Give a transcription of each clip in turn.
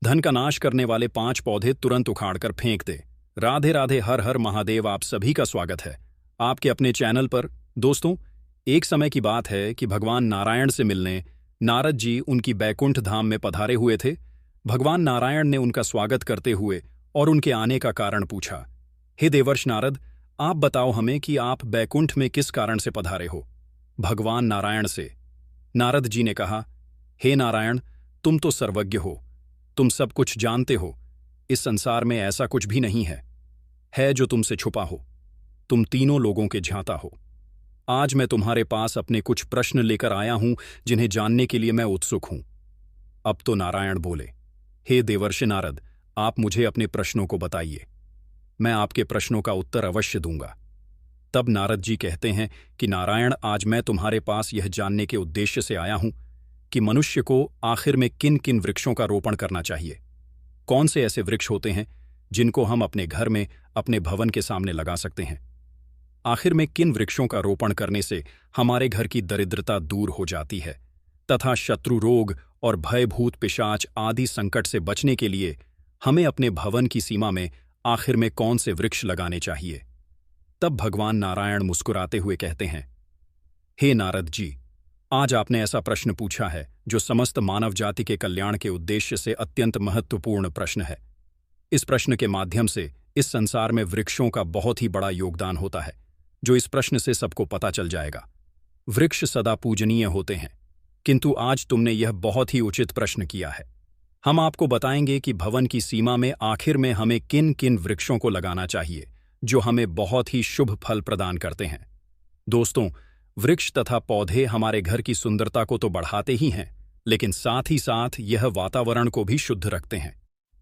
धन का नाश करने वाले 5 पौधे तुरंत उखाड़कर फेंक दे। राधे राधे, हर हर महादेव। आप सभी का स्वागत है आपके अपने चैनल पर। दोस्तों, एक समय की बात है कि भगवान नारायण से मिलने नारद जी उनकी बैकुंठ धाम में पधारे हुए थे। भगवान नारायण ने उनका स्वागत करते हुए और उनके आने का कारण पूछा। हे देवर्ष नारद, आप बताओ हमें कि आप बैकुंठ में किस कारण से पधारे हो। भगवान नारायण से नारद जी ने कहा, हे नारायण, तुम तो सर्वज्ञ हो, तुम सब कुछ जानते हो। इस संसार में ऐसा कुछ भी नहीं है जो तुमसे छुपा हो। तुम तीनों लोगों के ज्ञाता हो। आज मैं तुम्हारे पास अपने कुछ प्रश्न लेकर आया हूं जिन्हें जानने के लिए मैं उत्सुक हूं। अब तो नारायण बोले, हे देवर्षि नारद, आप मुझे अपने प्रश्नों को बताइए। मैं आपके प्रश्नों का उत्तर अवश्य दूंगा। तब नारद जी कहते हैं कि नारायण, आज मैं तुम्हारे पास यह जानने के उद्देश्य से आया हूं कि मनुष्य को आखिर में किन किन वृक्षों का रोपण करना चाहिए। कौन से ऐसे वृक्ष होते हैं जिनको हम अपने घर में, अपने भवन के सामने लगा सकते हैं। आखिर में किन वृक्षों का रोपण करने से हमारे घर की दरिद्रता दूर हो जाती है तथा शत्रु रोग और भयभूत पिशाच आदि संकट से बचने के लिए हमें अपने भवन की सीमा में आखिर में कौन से वृक्ष लगाने चाहिए। तब भगवान नारायण मुस्कुराते हुए कहते हैं, हे नारद जी, आज आपने ऐसा प्रश्न पूछा है जो समस्त मानव जाति के कल्याण के उद्देश्य से अत्यंत महत्वपूर्ण प्रश्न है। इस प्रश्न के माध्यम से इस संसार में वृक्षों का बहुत ही बड़ा योगदान होता है, जो इस प्रश्न से सबको पता चल जाएगा। वृक्ष सदा पूजनीय होते हैं, किंतु आज तुमने यह बहुत ही उचित प्रश्न किया है। हम आपको बताएंगे कि भवन की सीमा में आखिर में हमें किन किन वृक्षों को लगाना चाहिए जो हमें बहुत ही शुभ फल प्रदान करते हैं। दोस्तों, वृक्ष तथा पौधे हमारे घर की सुंदरता को तो बढ़ाते ही हैं, लेकिन साथ ही साथ यह वातावरण को भी शुद्ध रखते हैं।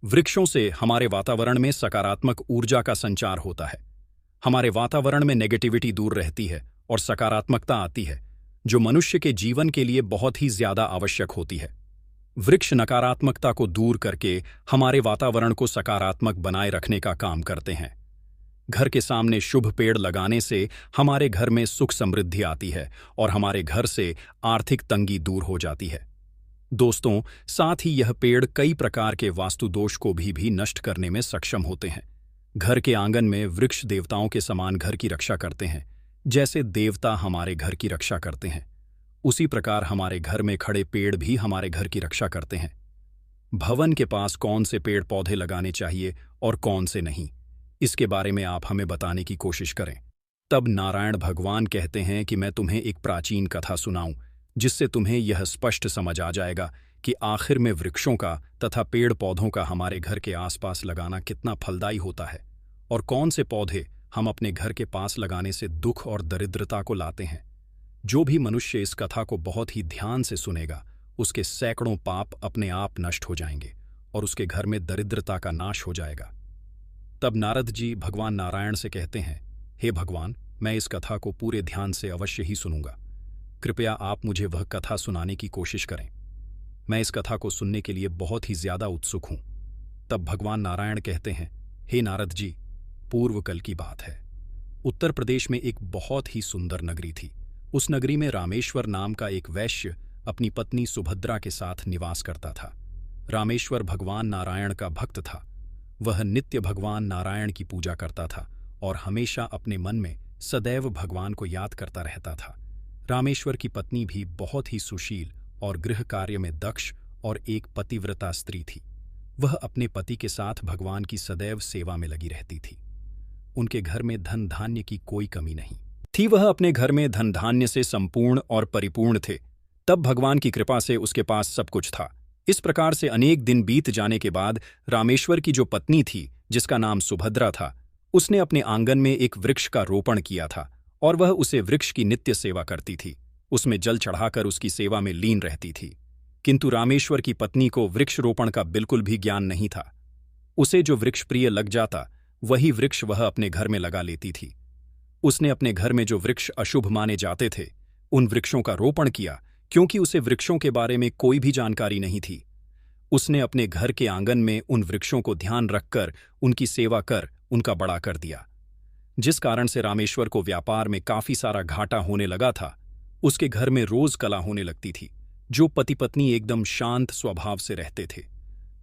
वृक्षों से हमारे वातावरण में सकारात्मक ऊर्जा का संचार होता है। हमारे वातावरण में नेगेटिविटी दूर रहती है और सकारात्मकता आती है, जो मनुष्य के जीवन के लिए बहुत ही ज्यादा आवश्यक होती है। वृक्ष नकारात्मकता को दूर करके हमारे वातावरण को सकारात्मक बनाए रखने का काम करते हैं। घर के सामने शुभ पेड़ लगाने से हमारे घर में सुख समृद्धि आती है और हमारे घर से आर्थिक तंगी दूर हो जाती है। दोस्तों, साथ ही यह पेड़ कई प्रकार के वास्तु दोष को भी नष्ट करने में सक्षम होते हैं। घर के आंगन में वृक्ष देवताओं के समान घर की रक्षा करते हैं। जैसे देवता हमारे घर की रक्षा करते हैं, उसी प्रकार हमारे घर में खड़े पेड़ भी हमारे घर की रक्षा करते हैं। भवन के पास कौन से पेड़ पौधे लगाने चाहिए और कौन से नहीं, इसके बारे में आप हमें बताने की कोशिश करें। तब नारायण भगवान कहते हैं कि मैं तुम्हें एक प्राचीन कथा सुनाऊं, जिससे तुम्हें यह स्पष्ट समझ आ जाएगा कि आखिर में वृक्षों का तथा पेड़ पौधों का हमारे घर के आसपास लगाना कितना फलदायी होता है और कौन से पौधे हम अपने घर के पास लगाने से दुख और दरिद्रता को लाते हैं। जो भी मनुष्य इस कथा को बहुत ही ध्यान से सुनेगा, उसके सैकड़ों पाप अपने आप नष्ट हो जाएंगे और उसके घर में दरिद्रता का नाश हो जाएगा। तब नारद जी भगवान नारायण से कहते हैं, हे भगवान, मैं इस कथा को पूरे ध्यान से अवश्य ही सुनूंगा। कृपया आप मुझे वह कथा सुनाने की कोशिश करें। मैं इस कथा को सुनने के लिए बहुत ही ज्यादा उत्सुक हूं। तब भगवान नारायण कहते हैं, हे नारद जी, पूर्व कल की बात है। उत्तर प्रदेश में एक बहुत ही सुंदर नगरी थी। उस नगरी में रामेश्वर नाम का एक वैश्य अपनी पत्नी सुभद्रा के साथ निवास करता था। रामेश्वर भगवान नारायण का भक्त था। वह नित्य भगवान नारायण की पूजा करता था और हमेशा अपने मन में सदैव भगवान को याद करता रहता था। रामेश्वर की पत्नी भी बहुत ही सुशील और गृह कार्य में दक्ष और एक पतिव्रता स्त्री थी। वह अपने पति के साथ भगवान की सदैव सेवा में लगी रहती थी। उनके घर में धन धान्य की कोई कमी नहीं थी। वह अपने घर में धन धान्य से संपूर्ण और परिपूर्ण थे। तब भगवान की कृपा से उसके पास सब कुछ था। इस प्रकार से अनेक दिन बीत जाने के बाद रामेश्वर की जो पत्नी थी, जिसका नाम सुभद्रा था, उसने अपने आंगन में एक वृक्ष का रोपण किया था और वह उसे वृक्ष की नित्य सेवा करती थी। उसमें जल चढ़ाकर उसकी सेवा में लीन रहती थी। किंतु रामेश्वर की पत्नी को वृक्ष रोपण का बिल्कुल भी ज्ञान नहीं था। उसे जो वृक्ष प्रिय लग जाता, वही वृक्ष वह अपने घर में लगा लेती थी। उसने अपने घर में जो वृक्ष अशुभ माने जाते थे, उन वृक्षों का रोपण किया, क्योंकि उसे वृक्षों के बारे में कोई भी जानकारी नहीं थी। उसने अपने घर के आंगन में उन वृक्षों को ध्यान रखकर उनकी सेवा कर उनका बड़ा कर दिया, जिस कारण से रामेश्वर को व्यापार में काफी सारा घाटा होने लगा था। उसके घर में रोज कलह होने लगती थी। जो पति पत्नी एकदम शांत स्वभाव से रहते थे,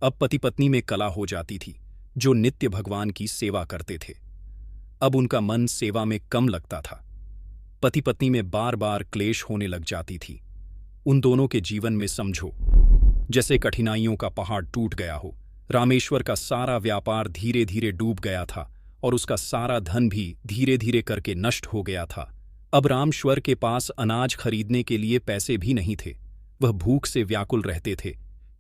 अब पति पत्नी में कला हो जाती थी, जो नित्य भगवान की सेवा करते थे। अब उनका मन सेवा में कम लगता था। पति पत्नी में बार बार क्लेश होने लग जाती थी। उन दोनों के जीवन में समझो जैसे कठिनाइयों का पहाड़ टूट गया हो। रामेश्वर का सारा व्यापार धीरे धीरे डूब गया था और उसका सारा धन भी धीरे धीरे करके नष्ट हो गया था। अब रामेश्वर के पास अनाज खरीदने के लिए पैसे भी नहीं थे। वह भूख से व्याकुल रहते थे,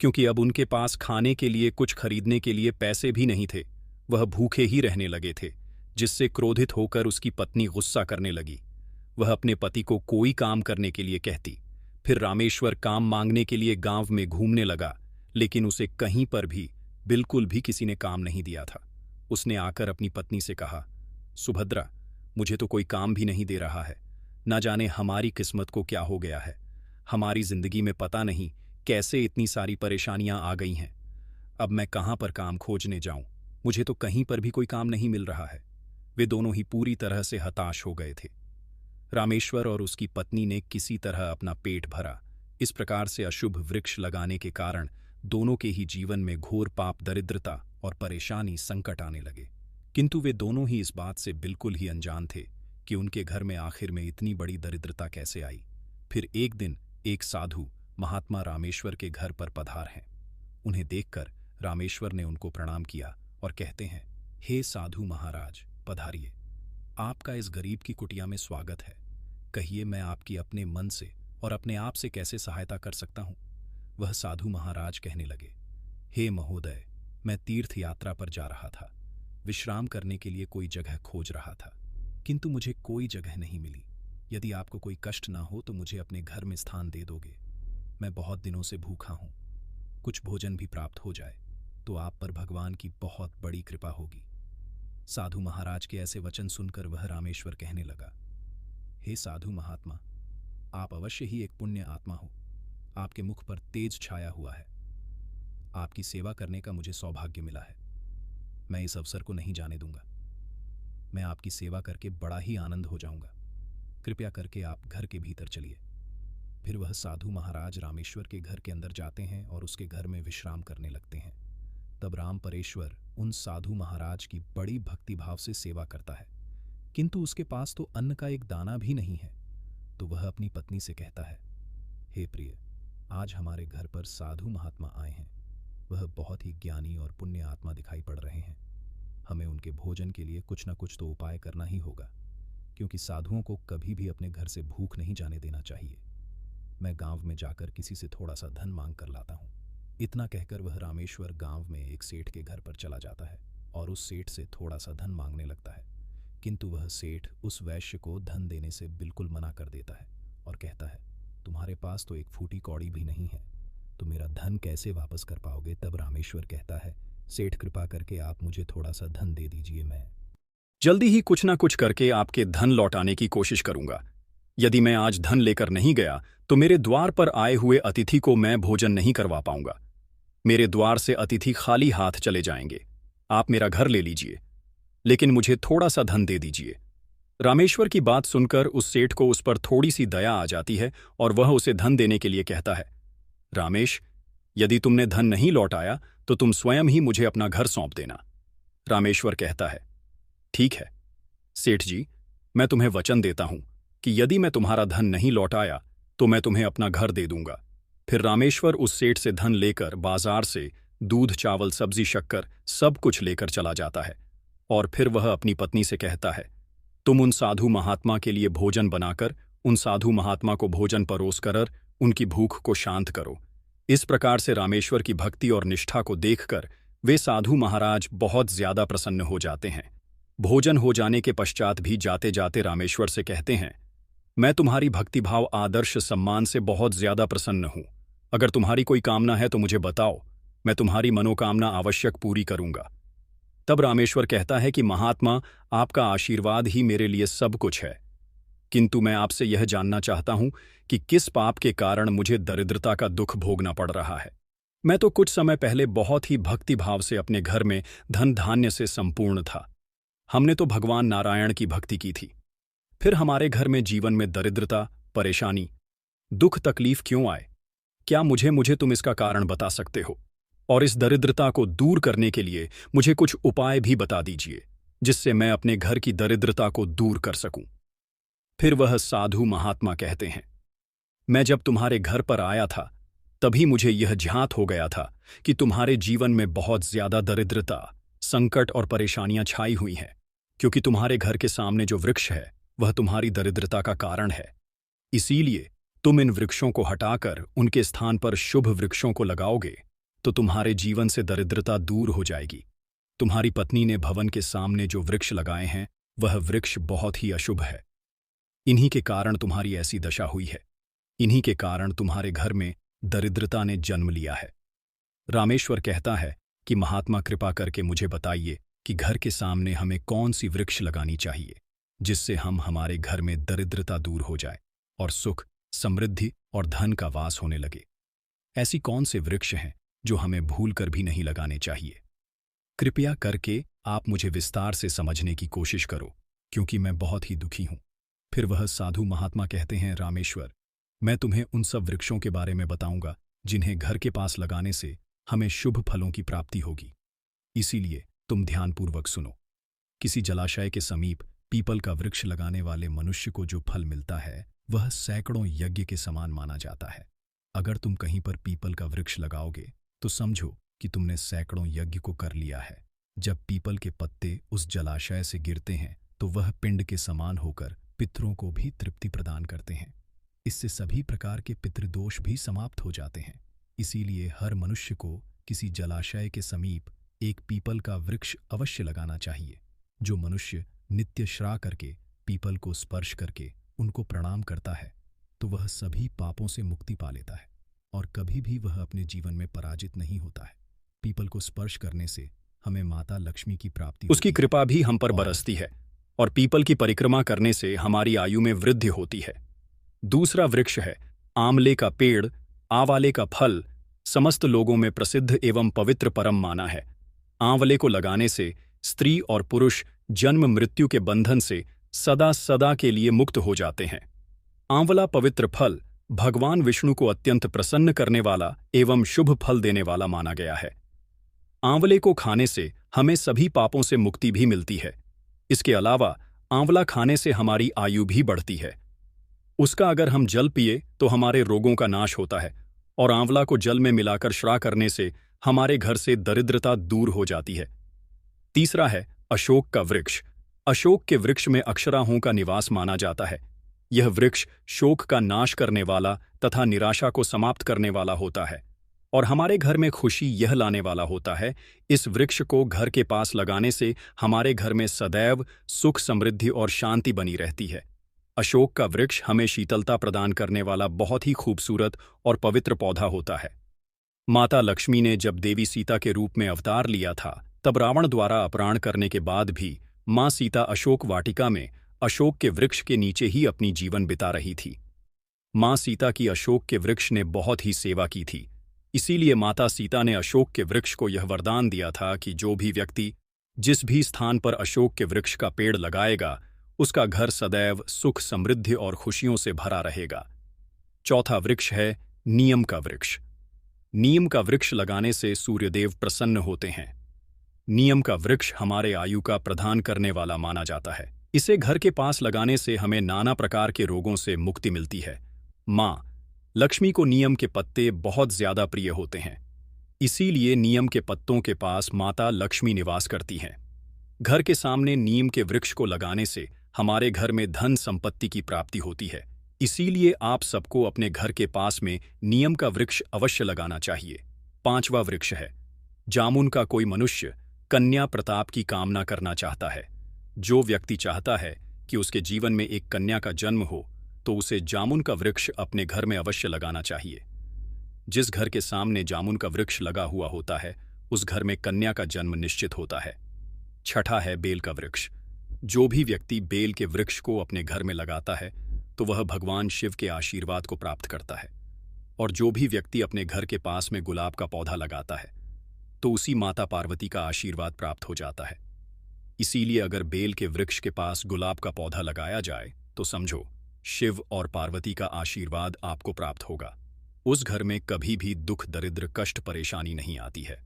क्योंकि अब उनके पास खाने के लिए कुछ खरीदने के लिए पैसे भी नहीं थे। वह भूखे ही रहने लगे थे, जिससे क्रोधित होकर उसकी पत्नी गुस्सा करने लगी। वह अपने पति को कोई काम करने के लिए कहती। फिर रामेश्वर काम मांगने के लिए गांव में घूमने लगा, लेकिन उसे कहीं पर भी बिल्कुल भी किसी ने काम नहीं दिया था। उसने आकर अपनी पत्नी से कहा, सुभद्रा, मुझे तो कोई काम भी नहीं दे रहा है। न जाने हमारी किस्मत को क्या हो गया है। हमारी जिंदगी में पता नहीं कैसे इतनी सारी परेशानियां आ गई हैं। अब मैं कहाँ पर काम खोजने जाऊं? मुझे तो कहीं पर भी कोई काम नहीं मिल रहा है। वे दोनों ही पूरी तरह से हताश हो गए थे। रामेश्वर और उसकी पत्नी ने किसी तरह अपना पेट भरा। इस प्रकार से अशुभ वृक्ष लगाने के कारण दोनों के ही जीवन में घोर पाप, दरिद्रता और परेशानी, संकट आने लगे। किंतु वे दोनों ही इस बात से बिल्कुल ही अनजान थे कि उनके घर में आखिर में इतनी बड़ी दरिद्रता कैसे आई। फिर एक दिन एक साधु महात्मा रामेश्वर के घर पर पधार हैं। उन्हें देखकर रामेश्वर ने उनको प्रणाम किया और कहते हैं, हे साधु महाराज, पधारिए। आपका इस गरीब की कुटिया में स्वागत है। कहिए, मैं आपकी अपने मन से और अपने आप से कैसे सहायता कर सकता हूं? वह साधु महाराज कहने लगे, हे महोदय, मैं तीर्थ यात्रा पर जा रहा था। विश्राम करने के लिए कोई जगह खोज रहा था, किंतु मुझे कोई जगह नहीं मिली। यदि आपको कोई कष्ट ना हो तो मुझे अपने घर में स्थान दे दोगे। मैं बहुत दिनों से भूखा हूं। कुछ भोजन भी प्राप्त हो जाए तो आप पर भगवान की बहुत बड़ी कृपा होगी। साधु महाराज के ऐसे वचन सुनकर वह रामेश्वर कहने लगा, हे साधु महात्मा, आप अवश्य ही एक पुण्य आत्मा हो। आपके मुख पर तेज छाया हुआ है। आपकी सेवा करने का मुझे सौभाग्य मिला है। मैं इस अवसर को नहीं जाने दूंगा। मैं आपकी सेवा करके बड़ा ही आनंद हो जाऊंगा। कृपया करके आप घर के भीतर चलिए। फिर वह साधु महाराज रामेश्वर के घर के अंदर जाते हैं और उसके घर में विश्राम करने लगते हैं। तब राम परेश्वर उन साधु महाराज की बड़ी भक्तिभाव से सेवा करता है, किंतु उसके पास तो अन्न का एक दाना भी नहीं है। तो वह अपनी पत्नी से कहता है, हे प्रिय, आज हमारे घर पर साधु महात्मा आए हैं। वह बहुत ही ज्ञानी और पुण्य आत्मा दिखाई पड़ रहे हैं। हमें उनके भोजन के लिए कुछ न कुछ तो उपाय करना ही होगा, क्योंकि साधुओं को कभी भी अपने घर से भूख नहीं जाने देना चाहिए। मैं गांव में जाकर किसी से थोड़ा सा धन मांग कर लाता हूँ। इतना कहकर वह रामेश्वर गांव में एक सेठ के घर पर चला जाता है और उस सेठ से थोड़ा सा धन मांगने लगता है, किंतु वह सेठ उस वैश्य को धन देने से बिल्कुल मना कर देता है और कहता है, तुम्हारे पास तो एक फूटी कौड़ी भी नहीं है, तो मेरा धन कैसे वापस कर पाओगे? तब रामेश्वर कहता है, सेठ, कृपा करके आप मुझे थोड़ा सा धन दे दीजिए। मैं जल्दी ही कुछ ना कुछ करके आपके धन लौटाने की कोशिश करूंगा। यदि मैं आज धन लेकर नहीं गया तो मेरे द्वार पर आए हुए अतिथि को मैं भोजन नहीं करवा पाऊंगा। मेरे द्वार से अतिथि खाली हाथ चले जाएंगे। आप मेरा घर ले लीजिए, लेकिन मुझे थोड़ा सा धन दे दीजिए। रामेश्वर की बात सुनकर उस सेठ को उस पर थोड़ी सी दया आ जाती है और वह उसे धन देने के लिए कहता है, रामेश, यदि तुमने धन नहीं लौटाया तो तुम स्वयं ही मुझे अपना घर सौंप देना। रामेश्वर कहता है, ठीक है सेठ जी, मैं तुम्हें वचन देता हूं कि यदि मैं तुम्हारा धन नहीं लौटाया तो मैं तुम्हें अपना घर दे दूंगा। फिर रामेश्वर उस सेठ से धन लेकर बाजार से दूध, चावल, सब्जी, शक्कर सब कुछ लेकर चला जाता है और फिर वह अपनी पत्नी से कहता है, तुम उन साधु महात्मा के लिए भोजन बनाकर उन साधु महात्मा को भोजन परोस कर उनकी भूख को शांत करो। इस प्रकार से रामेश्वर की भक्ति और निष्ठा को देखकर वे साधु महाराज बहुत ज्यादा प्रसन्न हो जाते हैं। भोजन हो जाने के पश्चात भी जाते जाते रामेश्वर से कहते हैं, मैं तुम्हारी भक्तिभाव, आदर्श, सम्मान से बहुत ज्यादा प्रसन्न हूं। अगर तुम्हारी कोई कामना है तो मुझे बताओ, मैं तुम्हारी मनोकामना आवश्यक पूरी करूंगा। तब रामेश्वर कहता है कि महात्मा, आपका आशीर्वाद ही मेरे लिए सब कुछ है, किंतु मैं आपसे यह जानना चाहता हूं कि किस पाप के कारण मुझे दरिद्रता का दुख भोगना पड़ रहा है। मैं तो कुछ समय पहले बहुत ही भक्तिभाव से अपने घर में धन धान्य से संपूर्ण था। हमने तो भगवान नारायण की भक्ति की थी। फिर हमारे घर में जीवन में दरिद्रता, परेशानी, दुख, तकलीफ क्यों आए? क्या मुझे तुम इसका कारण बता सकते हो? और इस दरिद्रता को दूर करने के लिए मुझे कुछ उपाय भी बता दीजिए, जिससे मैं अपने घर की दरिद्रता को दूर कर सकूं। फिर वह साधु महात्मा कहते हैं, मैं जब तुम्हारे घर पर आया था तभी मुझे यह ज्ञात हो गया था कि तुम्हारे जीवन में बहुत ज्यादा दरिद्रता, संकट और परेशानियां छाई हुई हैं, क्योंकि तुम्हारे घर के सामने जो वृक्ष है वह तुम्हारी दरिद्रता का कारण है। इसीलिए तुम इन वृक्षों को हटाकर उनके स्थान पर शुभ वृक्षों को लगाओगे तो तुम्हारे जीवन से दरिद्रता दूर हो जाएगी। तुम्हारी पत्नी ने भवन के सामने जो वृक्ष लगाए हैं वह वृक्ष बहुत ही अशुभ है। इन्हीं के कारण तुम्हारी ऐसी दशा हुई है। इन्हीं के कारण तुम्हारे घर में दरिद्रता ने जन्म लिया है। रामेश्वर कहता है कि महात्मा कृपा करके मुझे बताइए कि घर के सामने हमें कौन सी वृक्ष लगानी चाहिए जिससे हमारे घर में दरिद्रता दूर हो जाए और सुख, समृद्धि और धन का वास होने लगे। ऐसी कौन से वृक्ष हैं जो हमें भूलकर भी नहीं लगाने चाहिए? कृपया करके आप मुझे विस्तार से समझने की कोशिश करो, क्योंकि मैं बहुत ही दुखी हूं। फिर वह साधु महात्मा कहते हैं, रामेश्वर, मैं तुम्हें उन सब वृक्षों के बारे में बताऊंगा जिन्हें घर के पास लगाने से हमें शुभ फलों की प्राप्ति होगी। इसीलिए तुम ध्यानपूर्वक सुनो। किसी जलाशय के समीप पीपल का वृक्ष लगाने वाले मनुष्य को जो फल मिलता है वह सैकड़ों यज्ञ के समान माना जाता है। अगर तुम कहीं पर पीपल का वृक्ष लगाओगे तो समझो कि तुमने सैकड़ों यज्ञ को कर लिया है। जब पीपल के पत्ते उस जलाशय से गिरते हैं तो वह पिंड के समान होकर पितरों को भी तृप्ति प्रदान करते हैं। इससे सभी प्रकार के पितृदोष भी समाप्त हो जाते हैं। इसीलिए हर मनुष्य को किसी जलाशय के समीप एक पीपल का वृक्ष अवश्य लगाना चाहिए। जो मनुष्य नित्य श्रा करके पीपल को स्पर्श करके उनको प्रणाम करता है तो वह सभी पापों से मुक्ति पा लेता है और कभी भी वह अपने जीवन में पराजित नहीं होता है। पीपल को स्पर्श करने से हमें माता लक्ष्मी की प्राप्ति, उसकी कृपा भी हम पर बरसती है और पीपल की परिक्रमा करने से हमारी आयु में वृद्धि होती है। दूसरा वृक्ष है आंवले का पेड़। आंवले का फल समस्त लोगों में प्रसिद्ध एवं पवित्र परम माना है। आंवले को लगाने से स्त्री और पुरुष जन्म मृत्यु के बंधन से सदा सदा के लिए मुक्त हो जाते हैं। आंवला पवित्र फल भगवान विष्णु को अत्यंत प्रसन्न करने वाला एवं शुभ फल देने वाला माना गया है। आंवले को खाने से हमें सभी पापों से मुक्ति भी मिलती है। इसके अलावा आंवला खाने से हमारी आयु भी बढ़ती है। उसका अगर हम जल पिए तो हमारे रोगों का नाश होता है और आंवला को जल में मिलाकर श्रा करने से हमारे घर से दरिद्रता दूर हो जाती है। तीसरा है अशोक का वृक्ष। अशोक के वृक्ष में अक्षराओं का निवास माना जाता है। यह वृक्ष शोक का नाश करने वाला तथा निराशा को समाप्त करने वाला होता है और हमारे घर में खुशी यह लाने वाला होता है। इस वृक्ष को घर के पास लगाने से हमारे घर में सदैव सुख, समृद्धि और शांति बनी रहती है। अशोक का वृक्ष हमें शीतलता प्रदान करने वाला बहुत ही खूबसूरत और पवित्र पौधा होता है। माता लक्ष्मी ने जब देवी सीता के रूप में अवतार लिया था तब रावण द्वारा अपहरण करने के बाद भी मां सीता अशोक वाटिका में अशोक के वृक्ष के नीचे ही अपनी जीवन बिता रही थी। मां सीता की अशोक के वृक्ष ने बहुत ही सेवा की थी। इसीलिए माता सीता ने अशोक के वृक्ष को यह वरदान दिया था कि जो भी व्यक्ति जिस भी स्थान पर अशोक के वृक्ष का पेड़ लगाएगा उसका घर सदैव सुख, समृद्धि और खुशियों से भरा रहेगा। चौथा वृक्ष है नीम का वृक्ष। नीम का वृक्ष लगाने से सूर्यदेव प्रसन्न होते हैं। नीम का वृक्ष हमारे आयु का प्रदान करने वाला माना जाता है। इसे घर के पास लगाने से हमें नाना प्रकार के रोगों से मुक्ति मिलती है। मां लक्ष्मी को नीम के पत्ते बहुत ज्यादा प्रिय होते हैं। इसीलिए नीम के पत्तों के पास माता लक्ष्मी निवास करती हैं। घर के सामने नीम के वृक्ष को लगाने से हमारे घर में धन संपत्ति की प्राप्ति होती है। इसीलिए आप सबको अपने घर के पास में नीम का वृक्ष अवश्य लगाना चाहिए। पांचवा वृक्ष है जामुन का। कोई मनुष्य कन्या प्रताप की कामना करना चाहता है। जो व्यक्ति चाहता है कि उसके जीवन में एक कन्या का जन्म हो तो उसे जामुन का वृक्ष अपने घर में अवश्य लगाना चाहिए। जिस घर के सामने जामुन का वृक्ष लगा हुआ होता है उस घर में कन्या का जन्म निश्चित होता है। छठा है बेल का वृक्ष। जो भी व्यक्ति बेल के वृक्ष को अपने घर में लगाता है तो वह भगवान शिव के आशीर्वाद को प्राप्त करता है। और जो भी व्यक्ति अपने घर के पास में गुलाब का पौधा लगाता है तो उसी माता पार्वती का आशीर्वाद प्राप्त हो जाता है। इसीलिए अगर बेल के वृक्ष के पास गुलाब का पौधा लगाया जाए तो समझो शिव और पार्वती का आशीर्वाद आपको प्राप्त होगा। उस घर में कभी भी दुख, दरिद्र, कष्ट, परेशानी नहीं आती है।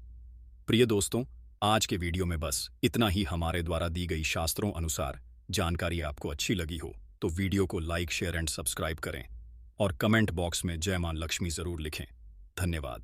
प्रिय दोस्तों, आज के वीडियो में बस इतना ही। हमारे द्वारा दी गई शास्त्रों अनुसार जानकारी आपको अच्छी लगी हो तो वीडियो को लाइक, शेयर एंड सब्सक्राइब करें और कमेंट बॉक्स में जय मां लक्ष्मी जरूर लिखें। धन्यवाद।